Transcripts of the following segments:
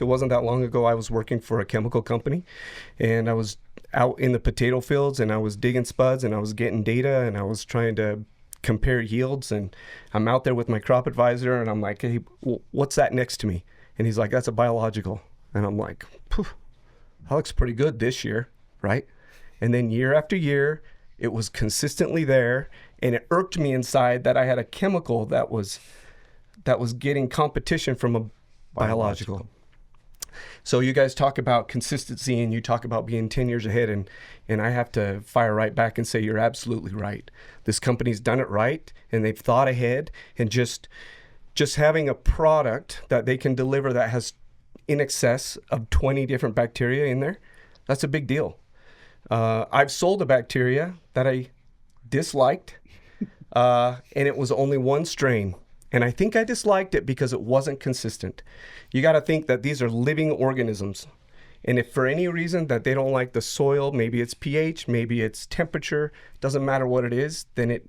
It wasn't that long ago I was working for a chemical company, and I was out in the potato fields, and I was digging spuds, and I was getting data, and I was trying to compare yields, and I'm out there with my crop advisor, and I'm like, hey, what's that next to me? And he's like, that's a biological. And I'm like, that looks pretty good this year, right? And then year after year, it was consistently there, and it irked me inside that I had a chemical that was getting competition from a biological. So you guys talk about consistency, and you talk about being 10 years ahead, and I have to fire right back and say you're absolutely right. This company's done it right, and they've thought ahead, and just having a product that they can deliver that has in excess of 20 different bacteria in there, that's a big deal. I've sold a bacteria that I disliked, and it was only one strain. And I think I disliked it because it wasn't consistent. You got to think that these are living organisms. And if for any reason that they don't like the soil, maybe it's pH, maybe it's temperature, doesn't matter what it is, then it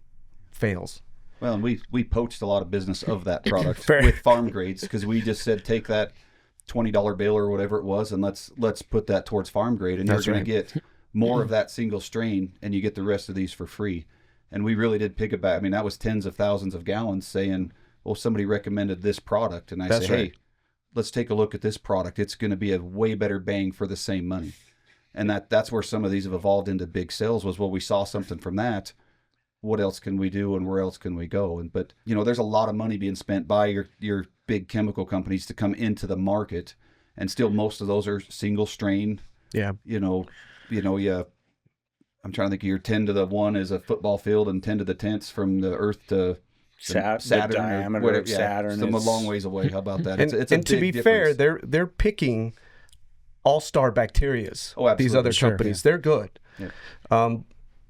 fails. Well, and we poached a lot of business of that product with Pharmgrades, because we just said, take that $20 bill or whatever it was, and let's put that towards Pharmgrade, and you're going to get more of that single strain, and you get the rest of these for free. And we really did pick it back. I mean, that was tens of thousands of gallons saying, well, somebody recommended this product, and I say, hey, let's take a look at this product. It's going to be a way better bang for the same money. And that's where some of these have evolved into big sales, was, well, we saw something from that. What else can we do, and where else can we go? But there's a lot of money being spent by your big chemical companies to come into the market, and still most of those are single strain. Yeah. I'm trying to think of your 10 to the 1 is a football field, and 10 to the 10th from the Earth to Saturn, the diameter of Saturn. It's a long ways away. How about that? It's and to be difference. Fair, they're picking all-star bacterias. Oh, absolutely. These other companies, they're good. Yeah.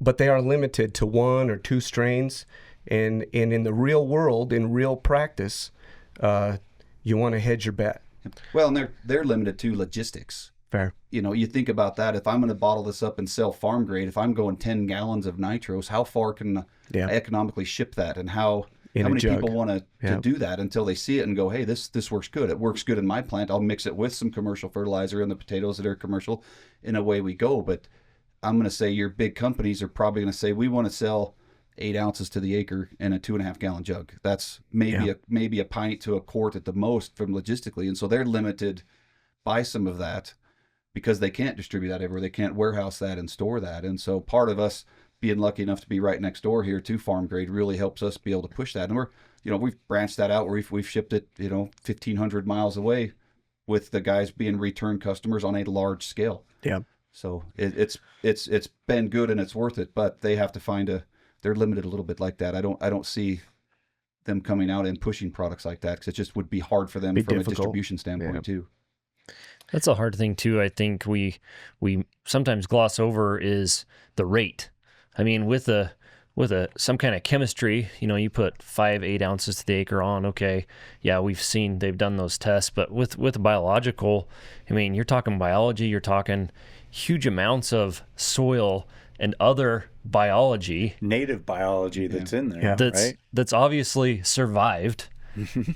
But they are limited to 1 or 2 strains. And in the real world, in real practice, you want to hedge your bet. Well, and they're limited to logistics. Fair. You think about that. If I'm going to bottle this up and sell Pharmgrade, if I'm going 10 gallons of nitros, how far can I economically ship that? And how many people want to do that until they see it and go, hey, this works good. It works good in my plant. I'll mix it with some commercial fertilizer and the potatoes that are commercial, and away we go. But I'm going to say your big companies are probably going to say, we want to sell 8 ounces to the acre in a 2.5 gallon jug. That's maybe a pint to a quart at the most from logistically. And so they're limited by some of that, because they can't distribute that everywhere. They can't warehouse that and store that. And so part of us being lucky enough to be right next door here to Pharmgrade really helps us be able to push that. And we've branched that out where we've shipped it, 1,500 miles away, with the guys being return customers on a large scale. Yeah. So it's been good, and it's worth it, but they have to they're limited a little bit like that. I don't see them coming out and pushing products like that, because it just would be hard for them from a distribution standpoint too. That's a hard thing too. I think we sometimes gloss over is the rate. I mean, with some kind of chemistry, you put 5-8 ounces to the acre on. Okay, yeah, we've seen they've done those tests, but with biological, I mean, you're talking biology, you're talking huge amounts of soil and other biology, native biology that's in there, that's obviously survived.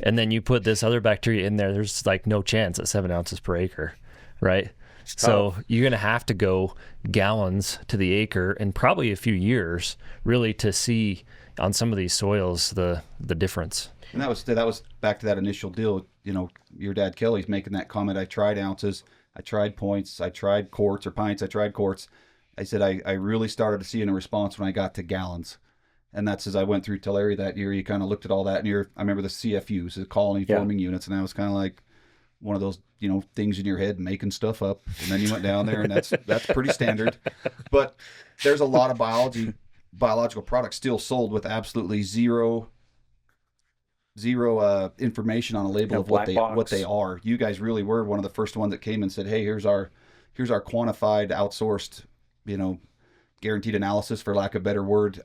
And then you put this other bacteria in there, there's like no chance at 7 ounces per acre, right? So you're going to have to go gallons to the acre, and probably a few years really to see on some of these soils the difference. And that was back to that initial deal. Your dad Kelly's making that comment. I tried ounces, I tried points, I tried quarts or pints, I tried quarts. I said I really started to see a response when I got to gallons. And that's as I went through Tulare that year. You kind of looked at all that, and I remember the CFUs, the colony forming units, and I was kind of like one of those, things in your head, making stuff up. And then you went down there, and that's pretty standard. But there's a lot of biological products still sold with absolutely zero information on a label of what they are. You guys really were one of the first ones that came and said, hey, here's our quantified, outsourced, guaranteed analysis, for lack of a better word,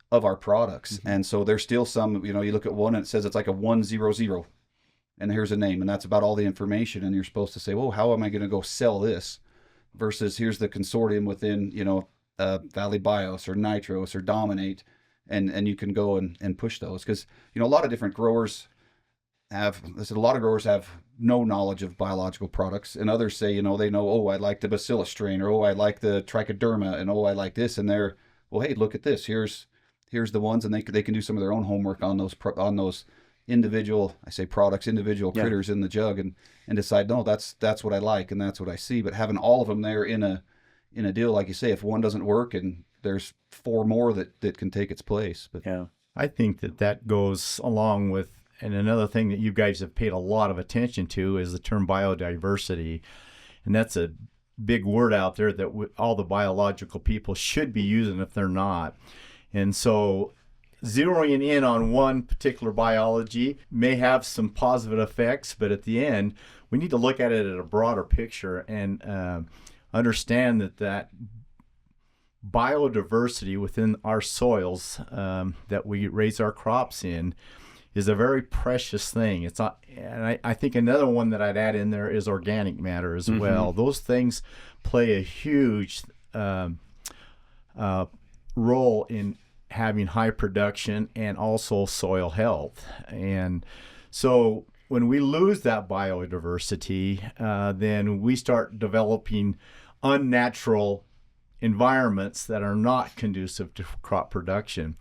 of our products. Mm-hmm. And so there's still some, you look at one and it says it's like a 100, and here's a name, and that's about all the information. And you're supposed to say, well, how am I going to go sell this? Versus here's the consortium within, Valley Bios or Nitros or Dominate, and you can go and push those. Because, a lot of different growers have no knowledge of biological products, and others say, you know, they know, oh, I like the bacillus strain, or oh, I like the trichoderma, and oh, I like this, and they're, well, hey, look at this. Here's the ones, and they can do some of their own homework on those individual, I say products, individual critters in the jug, and decide, no, that's what I like, and that's what I see. But having all of them there in a deal, like you say, if one doesn't work, and there's 4 more that can take its place. But yeah, I think that goes along with, and another thing that you guys have paid a lot of attention to is the term biodiversity, and that's a big word out there that all the biological people should be using if they're not. And so zeroing in on one particular biology may have some positive effects, but at the end, we need to look at it at a broader picture and understand that biodiversity within our soils that we raise our crops in is a very precious thing. It's not, and I think another one that I'd add in there is organic matter as well. Those things play a huge role in having high production and also soil health. And so when we lose that biodiversity, then we start developing unnatural environments that are not conducive to crop production.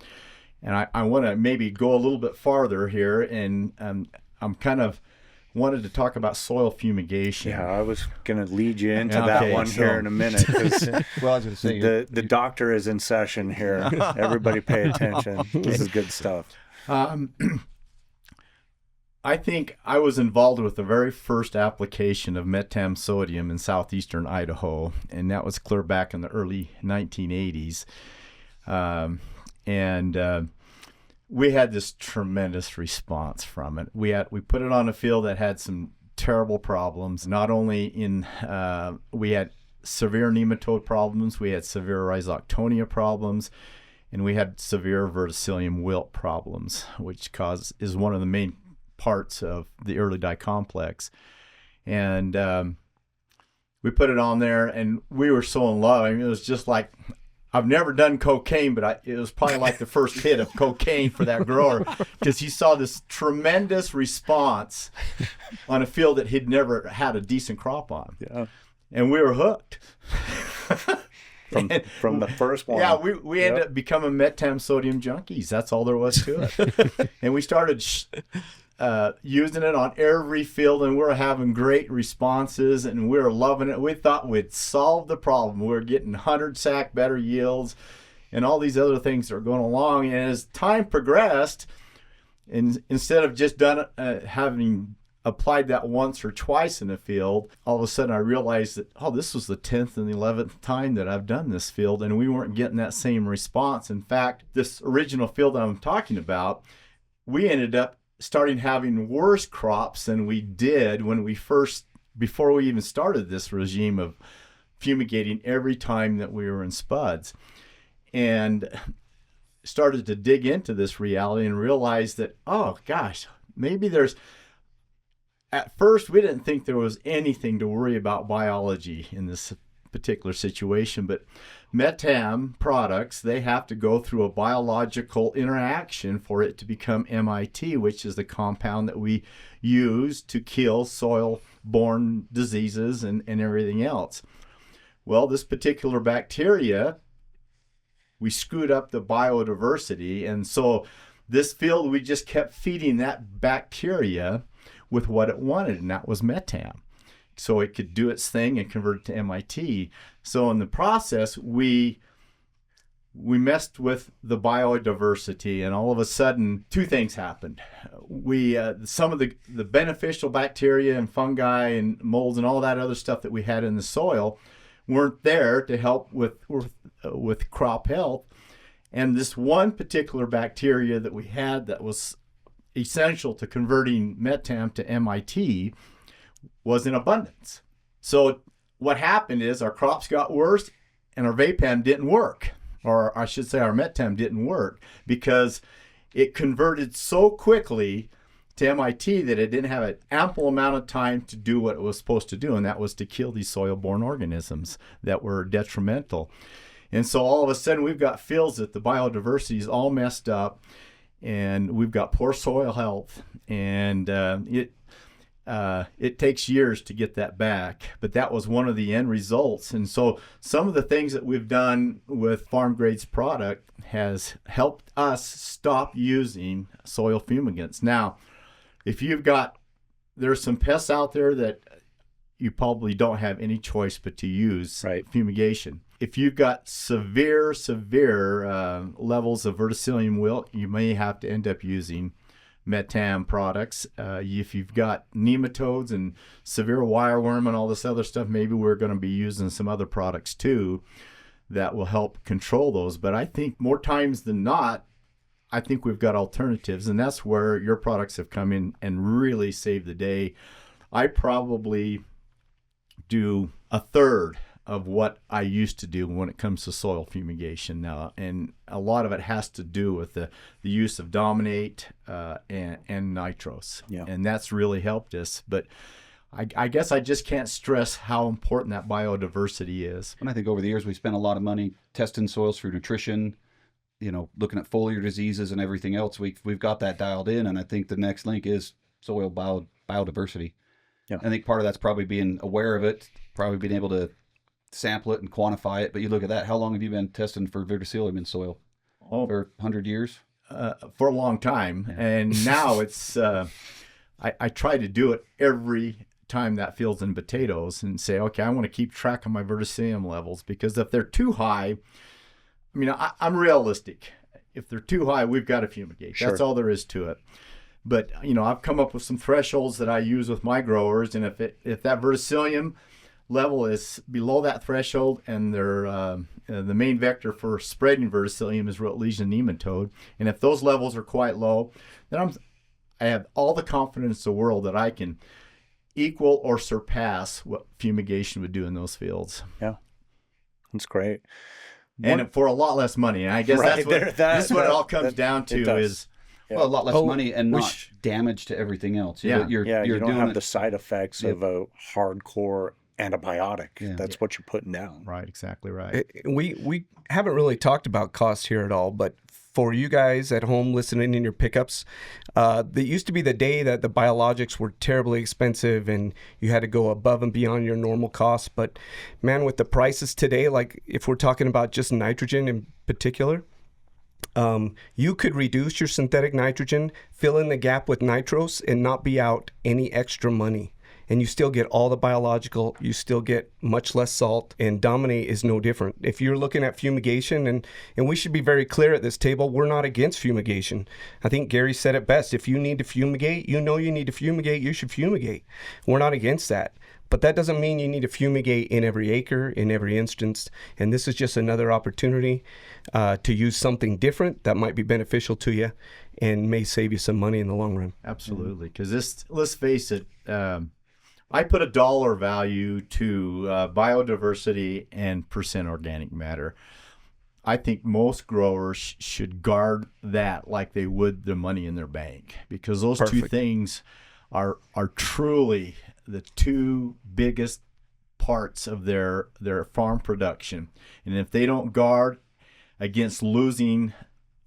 And I want to maybe go a little bit farther here, and I'm kind of wanted to talk about soil fumigation. Yeah, I was going to lead you into that one here in a minute, because well, I was going to say the doctor is in session here. Everybody pay attention. This is good stuff. I think I was involved with the very first application of metam sodium in southeastern Idaho, and that was clear back in the early 1980s. We had this tremendous response from it. We put it on a field that had some terrible problems. Not only we had severe nematode problems, we had severe rhizoctonia problems, and we had severe verticillium wilt problems, which is one of the main parts of the early dye complex. And we put it on there, and we were so in love. I mean, it was just like, I've never done cocaine, but it was probably like the first hit of cocaine for that grower, because he saw this tremendous response on a field that he'd never had a decent crop on. Yeah. And we were hooked. From the first one. Yeah, we ended up becoming metam sodium junkies. That's all there was to it. And we started using it on every field, and we were having great responses, and we were loving it. We thought we'd solved the problem. We were getting 100 sack better yields and all these other things that are going along. And as time progressed, and instead of just having applied that once or twice in a field, all of a sudden I realized that, this was the 10th and the 11th time that I've done this field, and we weren't getting that same response. In fact, this original field that I'm talking about, we ended up starting having worse crops than we did before we even started this regime of fumigating every time that we were in spuds. And started to dig into this reality and realize that, oh gosh, maybe at first we didn't think there was anything to worry about biology in this particular situation, but metam products, they have to go through a biological interaction for it to become MIT, which is the compound that we use to kill soil-borne diseases and everything else. Well, this particular bacteria, we screwed up the biodiversity, and so this field, we just kept feeding that bacteria with what it wanted, and that was metam, so it could do its thing and convert it to MIT. So in the process, we messed with the biodiversity, and all of a sudden, 2 things happened. Some of the beneficial bacteria and fungi and molds and all that other stuff that we had in the soil weren't there to help with crop health. And this one particular bacteria that we had that was essential to converting metam to MIT was in abundance. So what happened is our crops got worse and our Vapam didn't work, or I should say our metam didn't work, because it converted so quickly to MIT that it didn't have an ample amount of time to do what it was supposed to do, and that was to kill these soil-borne organisms that were detrimental. And so all of a sudden we've got fields that the biodiversity is all messed up, and we've got poor soil health, and it takes years to get that back, but that was one of the end results. And so some of the things that we've done with Pharmgrade's product has helped us stop using soil fumigants. Now, if there's some pests out there that you probably don't have any choice but to use fumigation. If you've got severe levels of verticillium wilt, you may have to end up using Metam products. If you've got nematodes and severe wireworm and all this other stuff, maybe we're going to be using some other products too that will help control those. But I think more times than not, I think we've got alternatives, and that's where your products have come in and really saved the day. I probably do a third of what I used to do when it comes to soil fumigation now, and a lot of it has to do with the use of Dominate and Nitros, and that's really helped us. But I guess I just can't stress how important that biodiversity is. And I think over the years we spent a lot of money testing soils for nutrition, looking at foliar diseases and everything else. We've got that dialed in, and I think the next link is soil biodiversity. Yeah. I think part of that's probably being aware of it, probably being able to sample it and quantify it. But you look at that, how long have you been testing for verticillium in soil? For 100 years? For a long time. Yeah. And now it's, I try to do it every time that field's in potatoes and say, okay, I want to keep track of my verticillium levels, because if they're too high, I mean, I'm realistic. If they're too high, we've got to fumigate. Sure. That's all there is to it. But, I've come up with some thresholds that I use with my growers, and if that verticillium level is below that threshold, and they're the main vector for spreading verticillium is Rhodesian nematode, and if those levels are quite low, then I have all the confidence in the world that I can equal or surpass what fumigation would do in those fields. Yeah, that's great. And for a lot less money. And I guess that's what it all comes down to is... Yeah. Well, a lot less money and not damage to everything else. You don't have the side effects of a hardcore antibiotic. Yeah. That's what you're putting down. Right, exactly right. We haven't really talked about cost here at all, but for you guys at home listening in your pickups, there used to be the day that the biologics were terribly expensive and you had to go above and beyond your normal costs. But man, with the prices today, like if we're talking about just nitrogen in particular, you could reduce your synthetic nitrogen, fill in the gap with nitros, and not be out any extra money. And you still get all the biological, you still get much less salt, and Dominate is no different. If you're looking at fumigation, and we should be very clear at this table, we're not against fumigation. I think Gary said it best. If you need to fumigate, you need to fumigate, you should fumigate. We're not against that. But that doesn't mean you need to fumigate in every acre, in every instance. And this is just another opportunity to use something different that might be beneficial to you and may save you some money in the long run. Absolutely. Because let's face it, I put a dollar value to biodiversity and percent organic matter. I think most growers should guard that like they would the money in their bank, because those two things are truly the two biggest parts of their farm production. And if they don't guard against losing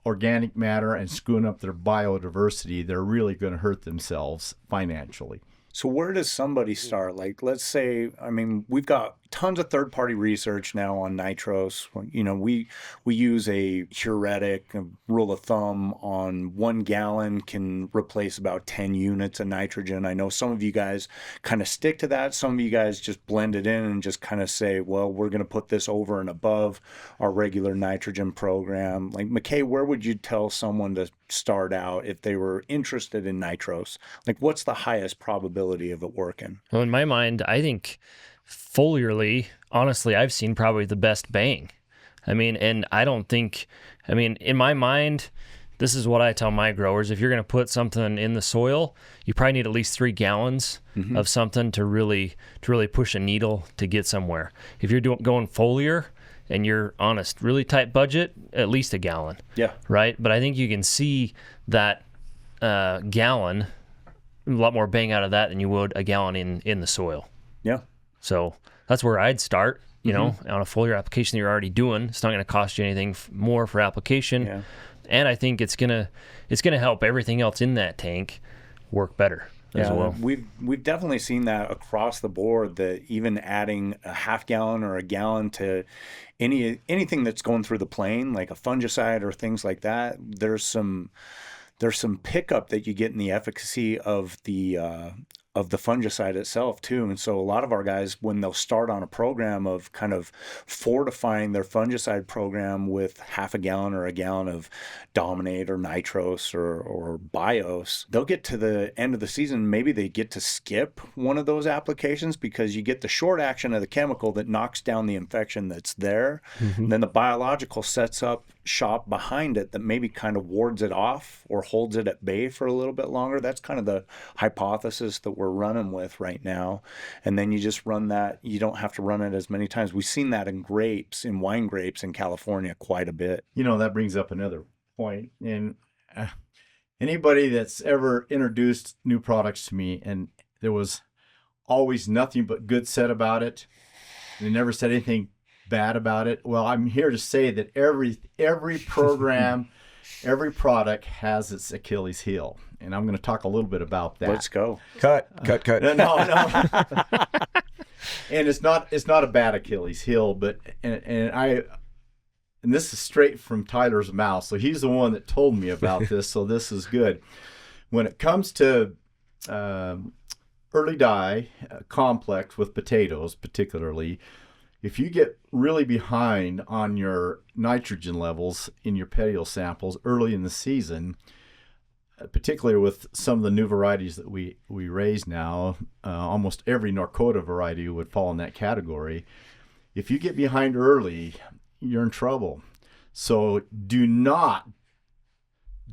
organic matter and screwing up their biodiversity, they're really going to hurt themselves financially. So where does somebody start? Like, let's say, I mean, we've got tons of third-party research now on nitros. We use a heuristic, a rule of thumb on 1 gallon can replace about 10 units of nitrogen. I know some of you guys kind of stick to that. Some of you guys just blend it in and just kind of say, well, we're going to put this over and above our regular nitrogen program. Like, McKay, where would you tell someone to start out if they were interested in nitros? Like, what's the highest probability of it working? Well, in my mind, I think foliarly, honestly, I've seen probably the best bang. I mean, and I don't think, in my mind, this is what I tell my growers. If you're going to put something in the soil, you probably need at least 3 gallons of something to really push a needle to get somewhere. If you're going foliar and you're on a really tight budget, at least 1 gallon. Yeah. Right? But I think you can see that gallon, a lot more bang out of that than you would 1 gallon in the soil. Yeah. So that's where I'd start, on a foliar application that you're already doing. It's not going to cost you anything more for application. Yeah. And I think it's going to help everything else in that tank work better. as well. We've definitely seen that across the board, that even adding a half gallon or a gallon to anything that's going through the plane, like a fungicide or things like that, there's some pickup that you get in the efficacy of the fungicide itself too. And so a lot of our guys, when they'll start on a program of kind of fortifying their fungicide program with half a gallon or a gallon of Dominate or Nitros or Bios, they'll get to the end of the season, maybe they get to skip one of those applications because you get the short action of the chemical that knocks down the infection that's there. And then the biological sets up shop behind it that maybe kind of wards it off or holds it at bay for a little bit longer. That's kind of the hypothesis that we're running with right now. And then you just run that. You don't have to run it as many times. We've seen that in wine grapes in California quite a bit. That brings up another point. And anybody that's ever introduced new products to me, and there was always nothing but good said about it, they never said anything bad about it. Well, I'm here to say that every program, every product has its Achilles heel, and I'm going to talk a little bit about that. Let's go. Cut. No. And it's not a bad Achilles heel, but and this is straight from Tyler's mouth, so he's the one that told me about this, so this is good. When it comes to early die complex with potatoes, particularly, if you get really behind on your nitrogen levels in your petiole samples early in the season, particularly with some of the new varieties that we raise now, almost every Norcota variety would fall in that category. If you get behind early, you're in trouble. So do not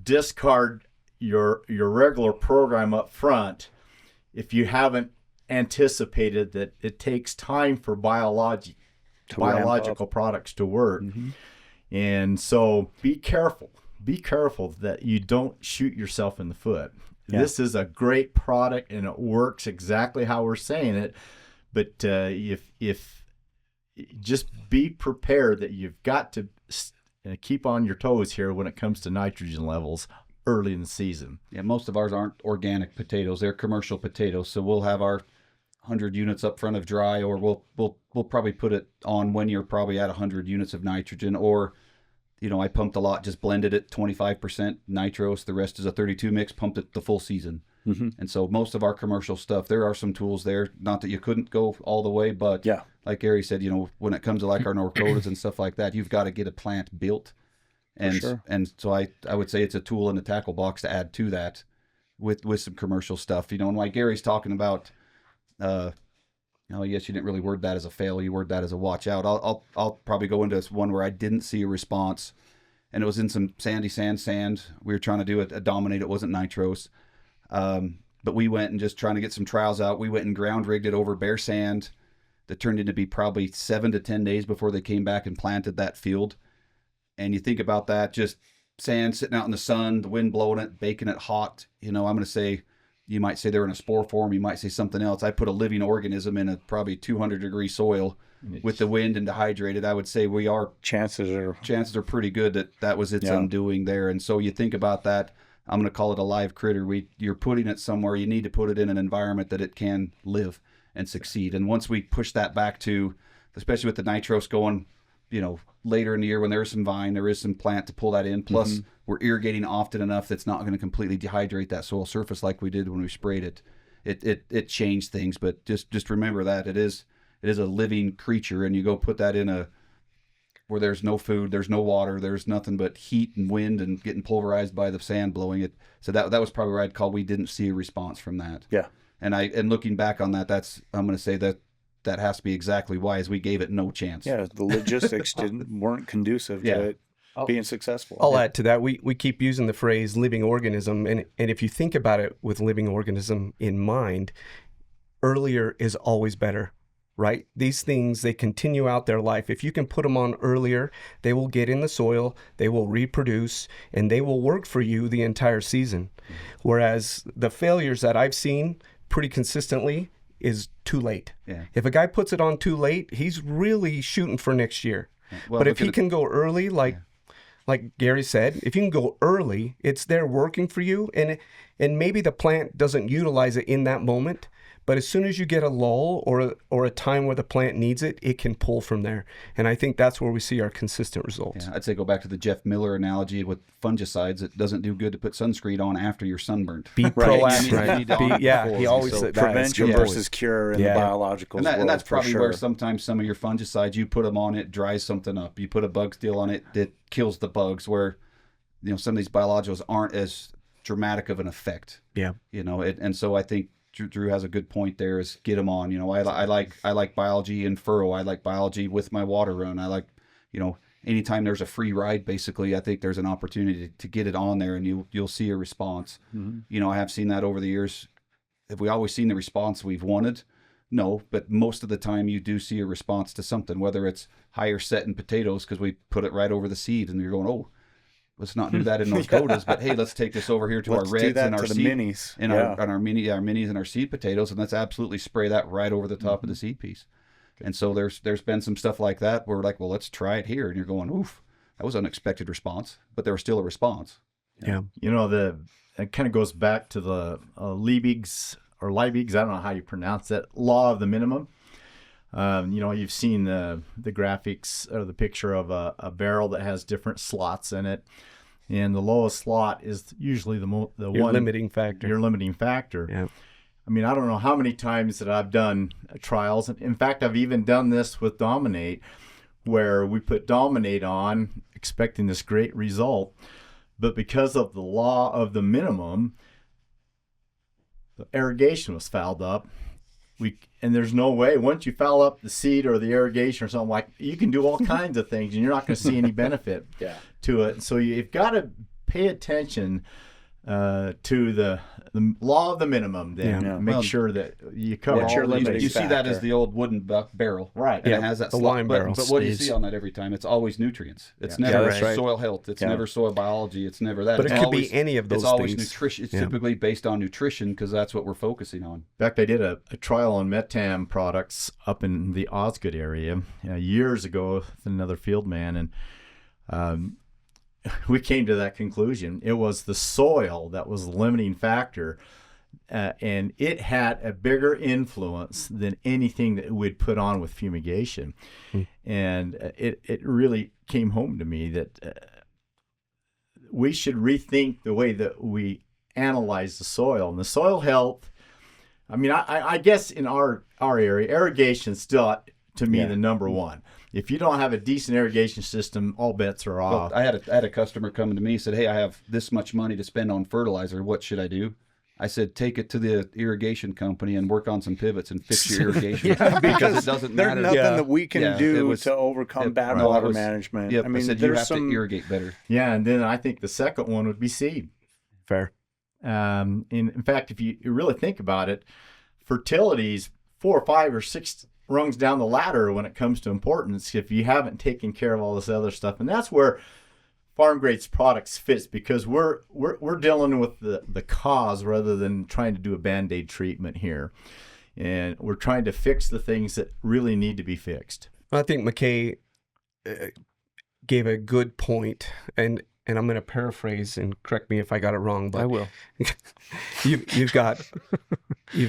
discard your regular program up front if you haven't anticipated that it takes time for biological products to work. And so be careful that you don't shoot yourself in the foot. This is a great product and it works exactly how we're saying it, but if just be prepared that you've got to keep on your toes here when it comes to nitrogen levels early in the season. Yeah, most of ours aren't organic potatoes; they're commercial potatoes. So we'll have our 100 units up front of dry, or we'll probably put it on when you're probably at 100 units of nitrogen, or I pumped a lot, just blended it 25% nitros, the rest is a 32 mix, pumped it the full season. And so most of our commercial stuff, there are some tools there, not that you couldn't go all the way, but like Gary said, when it comes to like our Norcotas and stuff like that, you've got to get a plant built. And and so I would say it's a tool in the tackle box to add to that with some commercial stuff. And like Gary's talking about, I guess you didn't really word that as a fail, you word that as a watch out. I'll probably go into one where I didn't see a response, and it was in some sandy sand. We were trying to do a Dominate, it wasn't nitros. But we went and just trying to get some trials out. We went and ground rigged it over bare sand that turned into be probably 7 to 10 days before they came back and planted that field. And you think about that, just sand sitting out in the sun, the wind blowing it, baking it hot. I'm going to say, you might say they're in a spore form. You might say something else. I put a living organism in a probably 200-degree soil with the wind and dehydrated. I would say chances are pretty good that was its undoing there. And so you think about that. I'm going to call it a live critter. You're putting it somewhere. You need to put it in an environment that it can live and succeed. And once we push that back to, especially with the nitros going, later in the year when there is some vine, there is some plant to pull that in. Plus, we're irrigating often enough that's not going to completely dehydrate that soil surface like we did when we sprayed it. It changed things, but just remember that it is a living creature, and you go put that in where there's no food, there's no water, there's nothing but heat and wind and getting pulverized by the sand blowing it. So that was probably where I'd call we didn't see a response from that. Yeah. And looking back on that, I'm going to say that has to be exactly why, is we gave it no chance. Yeah, the logistics weren't conducive to it being successful. I'll add to that. We keep using the phrase living organism, and if you think about it with living organism in mind, earlier is always better. Right? These things, they continue out their life. If you can put them on earlier, they will get in the soil, they will reproduce, and they will work for you the entire season. Whereas the failures that I've seen pretty consistently is too late. Yeah. If a guy puts it on too late, he's really shooting for next year. Well, but if he can go early, like like Gary said, if you can go early, it's there working for you, and maybe the plant doesn't utilize it in that moment. But as soon as you get a lull or a time where the plant needs it, it can pull from there. And I think that's where we see our consistent results. Yeah, I'd say go back to the Jeff Miller analogy with fungicides. It doesn't do good to put sunscreen on after you're sunburned. Be proactive. Right. He always said prevention versus cure in the biologicals. And that's probably where sometimes some of your fungicides, you put them on, it dries something up. You put a bug steal on it, that kills the bugs, where some of these biologicals aren't as dramatic of an effect. Yeah. And so I think Drew has a good point there, is get them on. I like biology in furrow. I like biology with my water run. I like, anytime there's a free ride, basically, I think there's an opportunity to get it on there, and you'll see a response. Mm-hmm. I have seen that over the years. Have we always seen the response we've wanted? No, but most of the time you do see a response to something, whether it's higher set in potatoes because we put it right over the seed, and you're going, oh, let's not do that in those codas, but hey, let's take this over here to our reds and our seed, minis, and our minis and our seed potatoes, and let's absolutely spray that right over the top of the seed piece. And so there's been some stuff like that where we're like, well, let's try it here, and you're going, oof, that was an unexpected response, but there was still a response. Yeah. It kind of goes back to the Liebig's, I don't know how you pronounce that, law of the minimum. You've seen the graphics or the picture of a barrel that has different slots in it, and the lowest slot is usually your limiting factor. Yeah. I mean, I don't know how many times that I've done trials. In fact, I've even done this with Dominate, where we put Dominate on expecting this great result, but because of the law of the minimum, the irrigation was fouled up. And there's no way, once you foul up the seed or the irrigation or something, like, you can do all kinds of things and you're not going to see any benefit to it. So you've got to pay attention to the law of the minimum, then make sure that you cover all your limits. You see that as the old wooden barrel, right? And it has that wine barrel. But what do you see on that every time? It's always nutrients. It's never soil health. It's never soil biology. It's never that. But it could be any of those things. It's always nutrition. It's typically based on nutrition because that's what we're focusing on. In fact, I did a trial on Metam products up in the Osgood area years ago with another field man, and we came to that conclusion. It was the soil that was the limiting factor, and it had a bigger influence than anything that we'd put on with fumigation. And it really came home to me that we should rethink the way that we analyze the soil. And the soil health, I mean, I guess in our area, irrigation is still, to me, the number one. If you don't have a decent irrigation system, all bets are off. Well, I had a customer come to me and said, hey, I have this much money to spend on fertilizer. What should I do? I said, take it to the irrigation company and work on some pivots and fix your irrigation. Because it doesn't matter. There's nothing that we can do to overcome bad water management. I mean, I said, you have to irrigate better. Yeah, and then I think the second one would be seed. Fair. In fact, if you really think about it, fertility's 4 or 5 or 6 rungs down the ladder when it comes to importance if you haven't taken care of all this other stuff. And that's where Pharmgrade's products fits, because we're dealing with the cause rather than trying to do a Band-Aid treatment here. And we're trying to fix the things that really need to be fixed. I think McKay gave a good point, and I'm going to paraphrase and correct me if I got it wrong, but I will. you've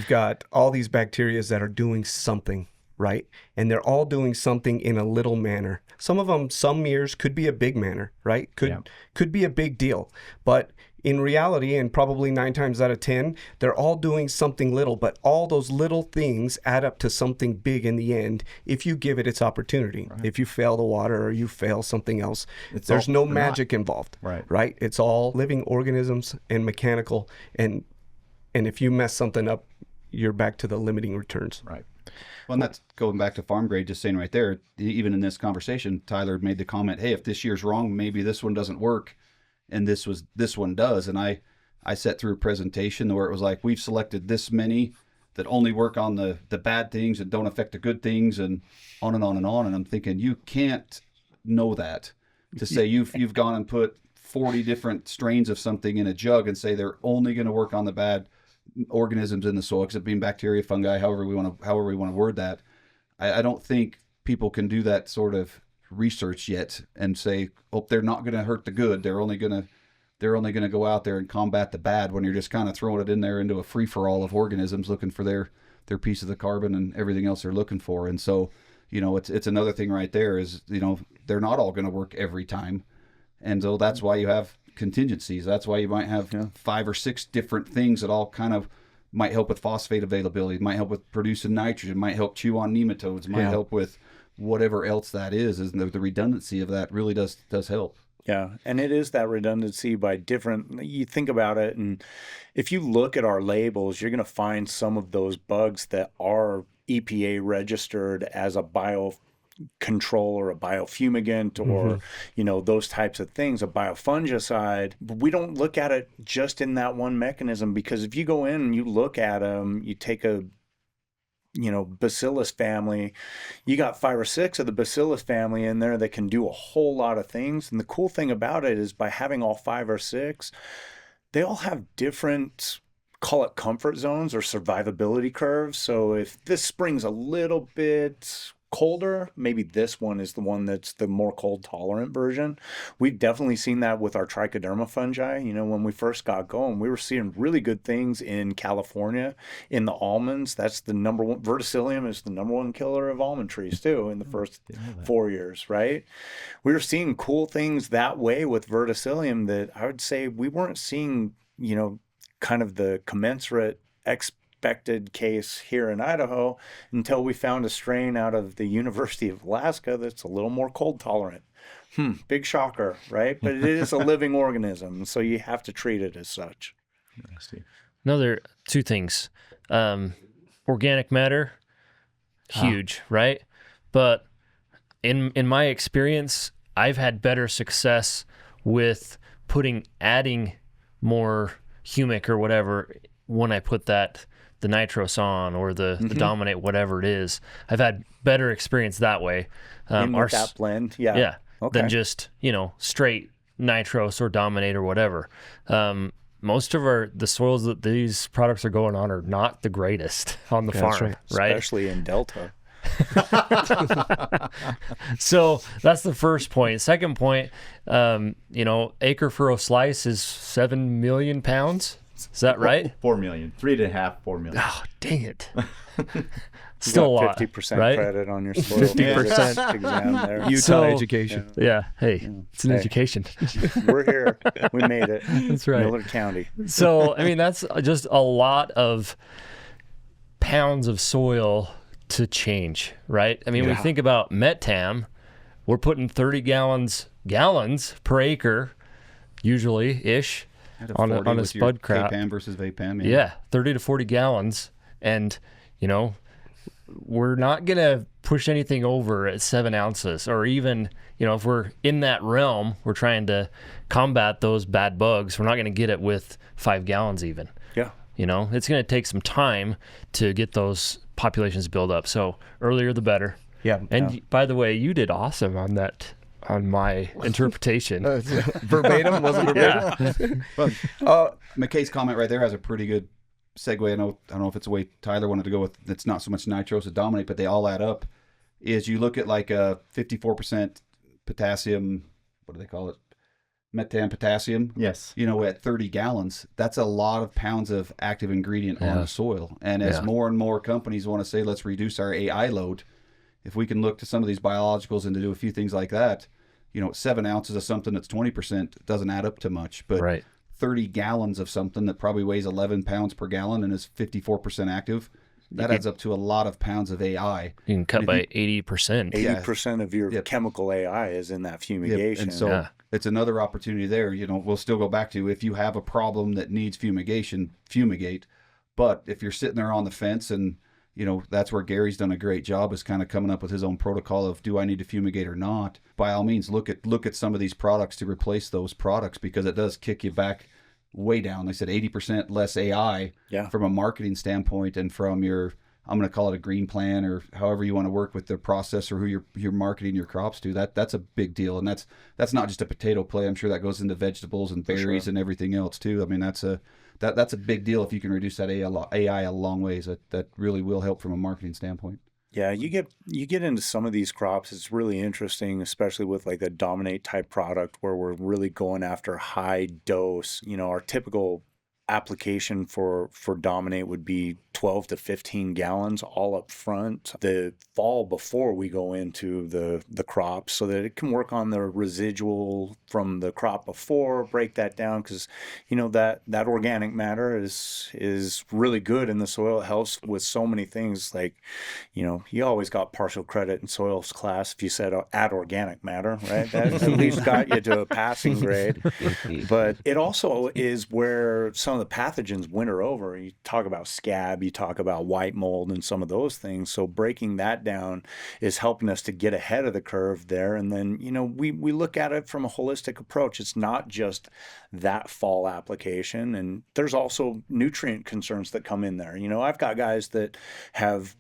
got all these bacteria that are doing something, right? And they're all doing something in a little manner. Some of them, some years could be a big manner, right? Could be a big deal. But in reality, and probably 9 times out of 10, they're all doing something little, but all those little things add up to something big in the end if you give it its opportunity. Right. If you fail the water or you fail something else, there's no magic involved, right? It's all living organisms and mechanical, and if you mess something up, you're back to the limiting returns. Right. Well, and that's going back to Pharmgrade, just saying right there, even in this conversation, Tyler made the comment, hey, if this year's wrong, maybe this one doesn't work, and this one does. And I sat through a presentation where it was like, we've selected this many that only work on the bad things and don't affect the good things, and on and on and on. And I'm thinking, you can't know that to say you've gone and put 40 different strains of something in a jug and say they're only going to work on the bad organisms in the soil, except being bacteria, fungi, however we want to word that. I don't think people can do that sort of research yet and say, oh, they're not going to hurt the good. They're only going to go out there and combat the bad, when you're just kind of throwing it in there into a free-for-all of organisms looking for their piece of the carbon and everything else they're looking for. And so, it's another thing right there is, they're not all going to work every time. And so that's why you have contingencies. That's why you might have 5 or 6 different things that all kind of might help with phosphate availability, might help with producing nitrogen, might help chew on nematodes, might help with whatever else that is. And the redundancy of that really does help. Yeah, and it is that redundancy by different, you think about it, and if you look at our labels, you're going to find some of those bugs that are EPA registered as a biocontrol or a biofumigant or, those types of things, a biofungicide. But we don't look at it just in that one mechanism, because if you go in and you look at them, you take a bacillus family, you got 5 or 6 of the bacillus family in there that can do a whole lot of things. And the cool thing about it is, by having all 5 or 6, they all have different, call it comfort zones or survivability curves. So if this spring's a little bit colder, maybe this one is the one that's the more cold tolerant version. We've definitely seen that with our trichoderma fungi. When we first got going, we were seeing really good things in California in the almonds. That's the number one. Verticillium is the number one killer of almond trees too in the first 4 years, right? We were seeing cool things that way with verticillium that I would say we weren't seeing, kind of the commensurate expected case here in Idaho until we found a strain out of the University of Alaska that's a little more cold tolerant. Big shocker, right? But it is a living organism, so you have to treat it as such. Another 2 things. Organic matter, huge, right? But in my experience, I've had better success with adding more humic or whatever when I put the nitros on or the dominate, whatever it is. I've had better experience that way. With that blend, yeah. Okay. Than just, straight nitros or dominate or whatever. Most of the soils that these products are going on are not the greatest on the farm, right? Especially in Delta. So that's the first point. Second point, acre furrow slice is 7 million pounds. Is that right? 4 million, 3.5, 4 million. Oh, dang it. Still a lot, 50% right? credit on your soil 50% exam there. Utah education. Yeah. Hey, it's an education. We're here. We made it. That's right. Miller County. So, that's just a lot of pounds of soil to change, right? We think about Metam, we're putting 30 gallons per acre, usually-ish, on a spud crop. KPAM versus VAPAM. Yeah, 30 to 40 gallons. And, we're not going to push anything over at 7 ounces, or even, if we're in that realm, we're trying to combat those bad bugs. We're not going to get it with 5 gallons even. Yeah. It's going to take some time to get those populations build up. So earlier the better. Yeah. And by the way, you did awesome on my interpretation. Verbatim? Wasn't verbatim? McKay's comment right there has a pretty good segue. I don't know if it's the way Tyler wanted to go with. It's not so much nitros to dominate, but they all add up. Is you look at like a 54% potassium, what do they call it? Metam potassium. Yes. At 30 gallons, that's a lot of pounds of active ingredient on the soil. And as more and more companies want to say, let's reduce our AI load, if we can look to some of these biologicals and to do a few things like that, 7 ounces of something that's 20% doesn't add up to much. But 30 gallons of something that probably weighs 11 pounds per gallon and is 54% active, that adds up to a lot of pounds of AI. You can cut by 80%. 80% of your chemical AI is in that fumigation. And so it's another opportunity there. We'll still go back to, if you have a problem that needs fumigation, fumigate. But if you're sitting there on the fence and, that's where Gary's done a great job, is kind of coming up with his own protocol of, do I need to fumigate or not? By all means, look at some of these products to replace those products, because it does kick you back way down. They said 80% less AI from a marketing standpoint, and from your, I'm going to call it a green plan, or however you want to work with the process, or who you're marketing your crops to. That's a big deal. And that's not just a potato play. I'm sure that goes into vegetables and berries and everything else too. That's a big deal if you can reduce that AI a long ways. That really will help from a marketing standpoint. Yeah, you get into some of these crops. It's really interesting, especially with like a dominate type product where we're really going after high dose. Our typical application for dominate would be 12 to 15 gallons all up front the fall before we go into the crop, so that it can work on the residual from the crop before, break that down, because that organic matter is really good in the soil. It helps with so many things, like you always got partial credit in soils class if you said add organic matter, right? That at least got you to a passing grade. But it also is where some of the pathogens winter over. You talk about scab, you talk about white mold and some of those things. So breaking that down is helping us to get ahead of the curve there. And then, we look at it from a holistic approach. It's not just that fall application. And there's also nutrient concerns that come in there. I've got guys that have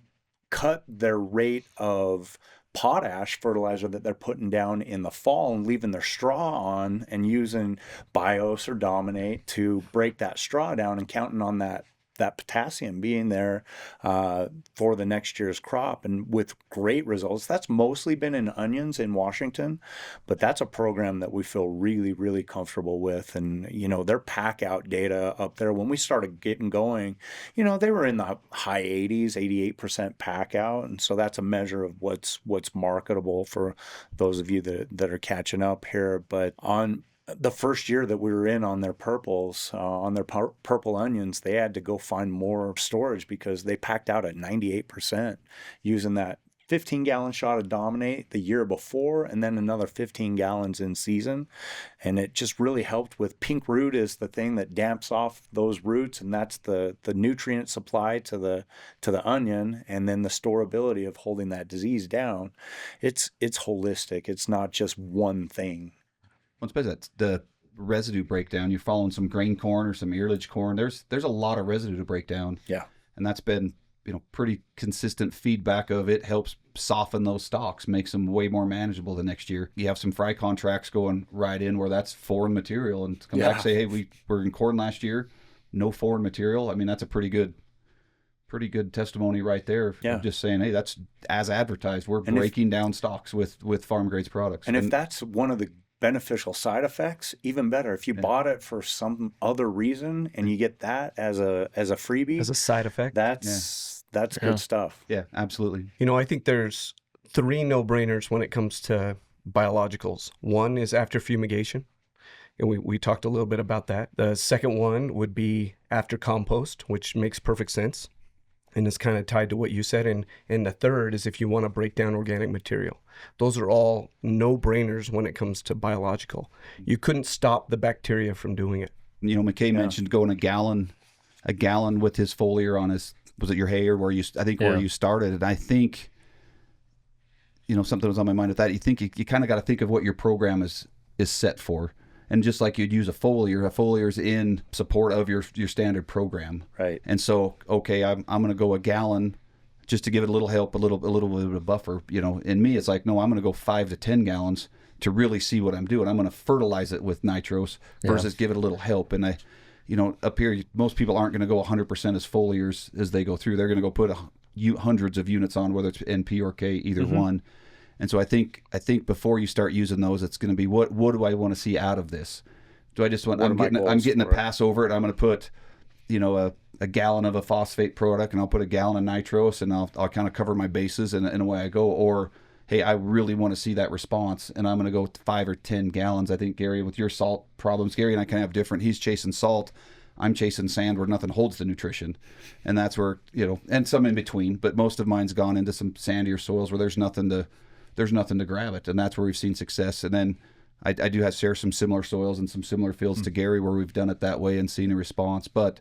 cut their rate of potash fertilizer that they're putting down in the fall and leaving their straw on and using Bios or Dominate to break that straw down and counting on that potassium being there for the next year's crop, and with great results. That's mostly been in onions in Washington, but that's a program that we feel really, really comfortable with. And, their pack out data up there, when we started getting going, they were in the high 80s, 88% pack out. And so that's a measure of what's marketable for those of you that are catching up here. But on the first year that we were in on their purples, on their purple onions, they had to go find more storage because they packed out at 98% using that 15-gallon shot of Dominate the year before, and then another 15 gallons in season. And it just really helped with pink root is the thing that damps off those roots, and that's the nutrient supply to the onion, and then the storability of holding that disease down. It's holistic. It's not just one thing. Well, especially that's the residue breakdown. You're following some grain corn or some earlage corn. There's a lot of residue to break down. Yeah. And that's been, pretty consistent feedback of it. Helps soften those stalks, makes them way more manageable the next year. You have some fry contracts going right in where that's foreign material, and to come back and say, hey, we were in corn last year, no foreign material. I mean, that's a pretty good testimony right there. Yeah. Just saying, hey, that's as advertised. We're breaking down stocks with Pharmgrade's products. And if that's one of the beneficial side effects, even better. If you bought it for some other reason and you get that as a freebie, as a side effect, that's good stuff. Yeah, absolutely. I think there's 3 no-brainers when it comes to biologicals. One is after fumigation, and we talked a little bit about that. The second one would be after compost, which makes perfect sense and is kind of tied to what you said. And the third is if you want to break down organic material. Those are all no-brainers when it comes to biological. You couldn't stop the bacteria from doing it. McKay mentioned going a gallon with his foliar on his, was it your hay or where you started? And I think, something was on my mind with that. You think you kind of got to think of what your program is set for. And just like you'd use a folier's in support of your standard program. Right. And so, okay, I'm going to go a gallon just to give it a little help, a little bit of a buffer. In me, it's like, no, I'm going to go 5 to 10 gallons to really see what I'm doing. I'm going to fertilize it with nitros versus give it a little help. And up here, most people aren't going to go 100% as foliars as they go through. They're going to go put hundreds of units on, whether it's NP or K, either one. And so I think before you start using those, it's going to be what do I want to see out of this? Do I just want? I'm getting a pass over it. I'm going to put, a gallon of a phosphate product, and I'll put a gallon of nitros, and I'll kind of cover my bases, and away I go. Or hey, I really want to see that response, and I'm going to go 5 or 10 gallons. I think Gary, with your salt problems, Gary and I kind of have different. He's chasing salt. I'm chasing sand where nothing holds the nutrition. And that's where, and some in between, but most of mine's gone into some sandier soils where there's nothing to grab it. And that's where we've seen success. And then I do share some similar soils and some similar fields to Gary where we've done it that way and seen a response. But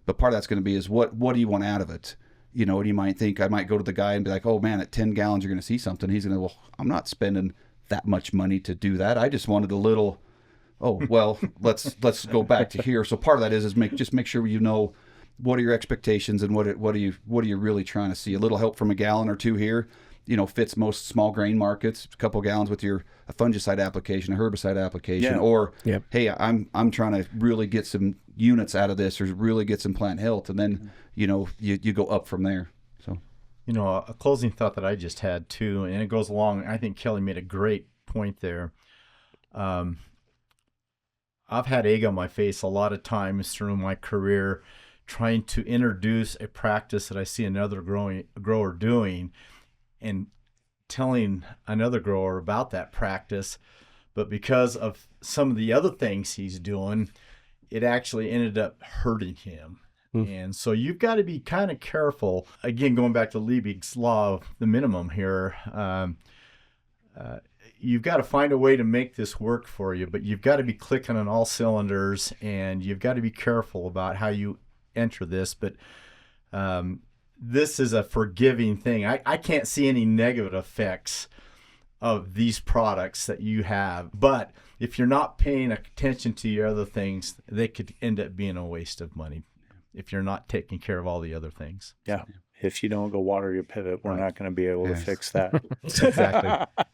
part of that's going to be is what do you want out of it? And you might think, I might go to the guy and be like, oh man, at 10 gallons, you're going to see something. He's going to, well, I'm not spending that much money to do that. I just wanted a little, let's go back to here. So part of that is make sure what are your expectations and what are you really trying to see. A little help from a gallon or two here, fits most small grain markets. A couple gallons with a fungicide application, a herbicide application, or hey, I'm trying to really get some units out of this or really get some plant health, and then you go up from there. So You know, a closing thought that I just had too, and it goes along. I think Kelly made a great point there. I've had egg on my face a lot of times through my career, trying to introduce a practice that I see another grower doing, and telling another grower about that practice. But because of some of the other things he's doing, it actually ended up hurting him. And so you've got to be kind of careful. Again, going back to Liebig's law of the minimum here, you've got to find a way to make this work for you, but you've got to be clicking on all cylinders, and you've got to be careful about how you enter this. But this is a forgiving thing. I can't see any negative effects of these products that you have, but if you're not paying attention to your other things, they could end up being a waste of money if you're not taking care of all the other things. Yeah. If you don't go water your pivot, we're not going to be able to fix that. Exactly.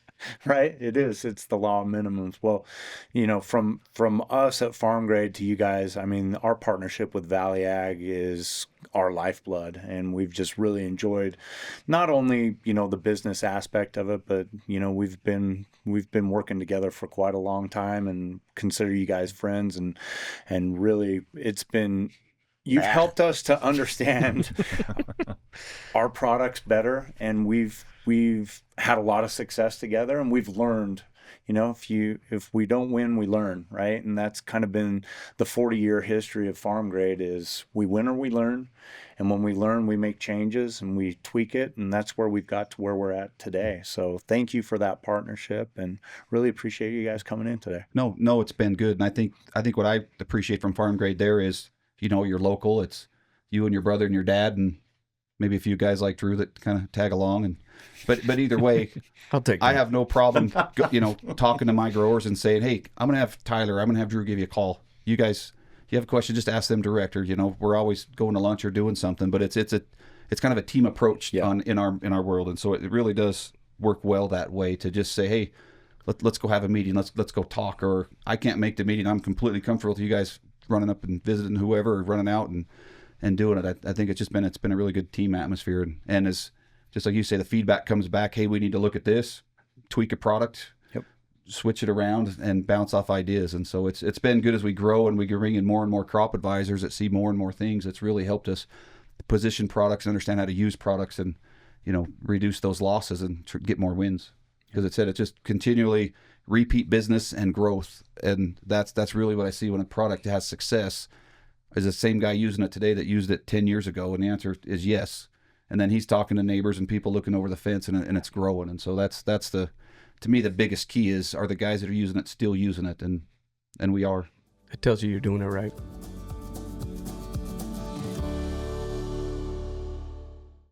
Right? It is. It's the law of minimums. Well, you know, from us at Pharmgrade to you guys, I mean, our partnership with Valley Ag is our lifeblood, and we've just really enjoyed not only, you know, the business aspect of it, but, you know, we've been working together for quite a long time and consider you guys friends, and really it's been, you've helped us to understand our products better, and we've had a lot of success together, and we've learned, you know, if we don't win, we learn, right? And that's kind of been the 40-year history of Pharmgrade is we win or we learn. And when we learn, we make changes and we tweak it. And that's where we've got to where we're at today. So thank you for that partnership, and really appreciate you guys coming in today. No, it's been good. And I think what I appreciate from Pharmgrade there is, you know, you're local. It's you and your brother and your dad, and maybe a few guys like Drew that kind of tag along. But either way, I'll take that. I have no problem, you know, talking to my growers and saying, hey, I'm going to have Tyler, I'm going to have Drew give you a call. You guys, you have a question, just ask them direct, or, you know, we're always going to lunch or doing something, but it's kind of a team approach in our world. And so it really does work well that way to just say, hey, let's go have a meeting. Let's go talk, or I can't make the meeting. I'm completely comfortable with you guys running up and visiting whoever, or running out and doing it. I think it's been a really good team atmosphere, and as just like you say, the feedback comes back. Hey, we need to look at this, tweak a product, switch it around, and bounce off ideas. And so it's been good as we grow and we bring in more and more crop advisors that see more and more things. It's really helped us position products, understand how to use products, and, you know, reduce those losses and get more wins. Because it's just continually repeat business and growth, and that's really what I see when a product has success. Is the same guy using it today that used it 10 years ago? And the answer is yes. And then he's talking to neighbors and people looking over the fence, and it's growing. And so that's to me, the biggest key is, are the guys that are using it still using it? And we are. It tells you you're doing it right.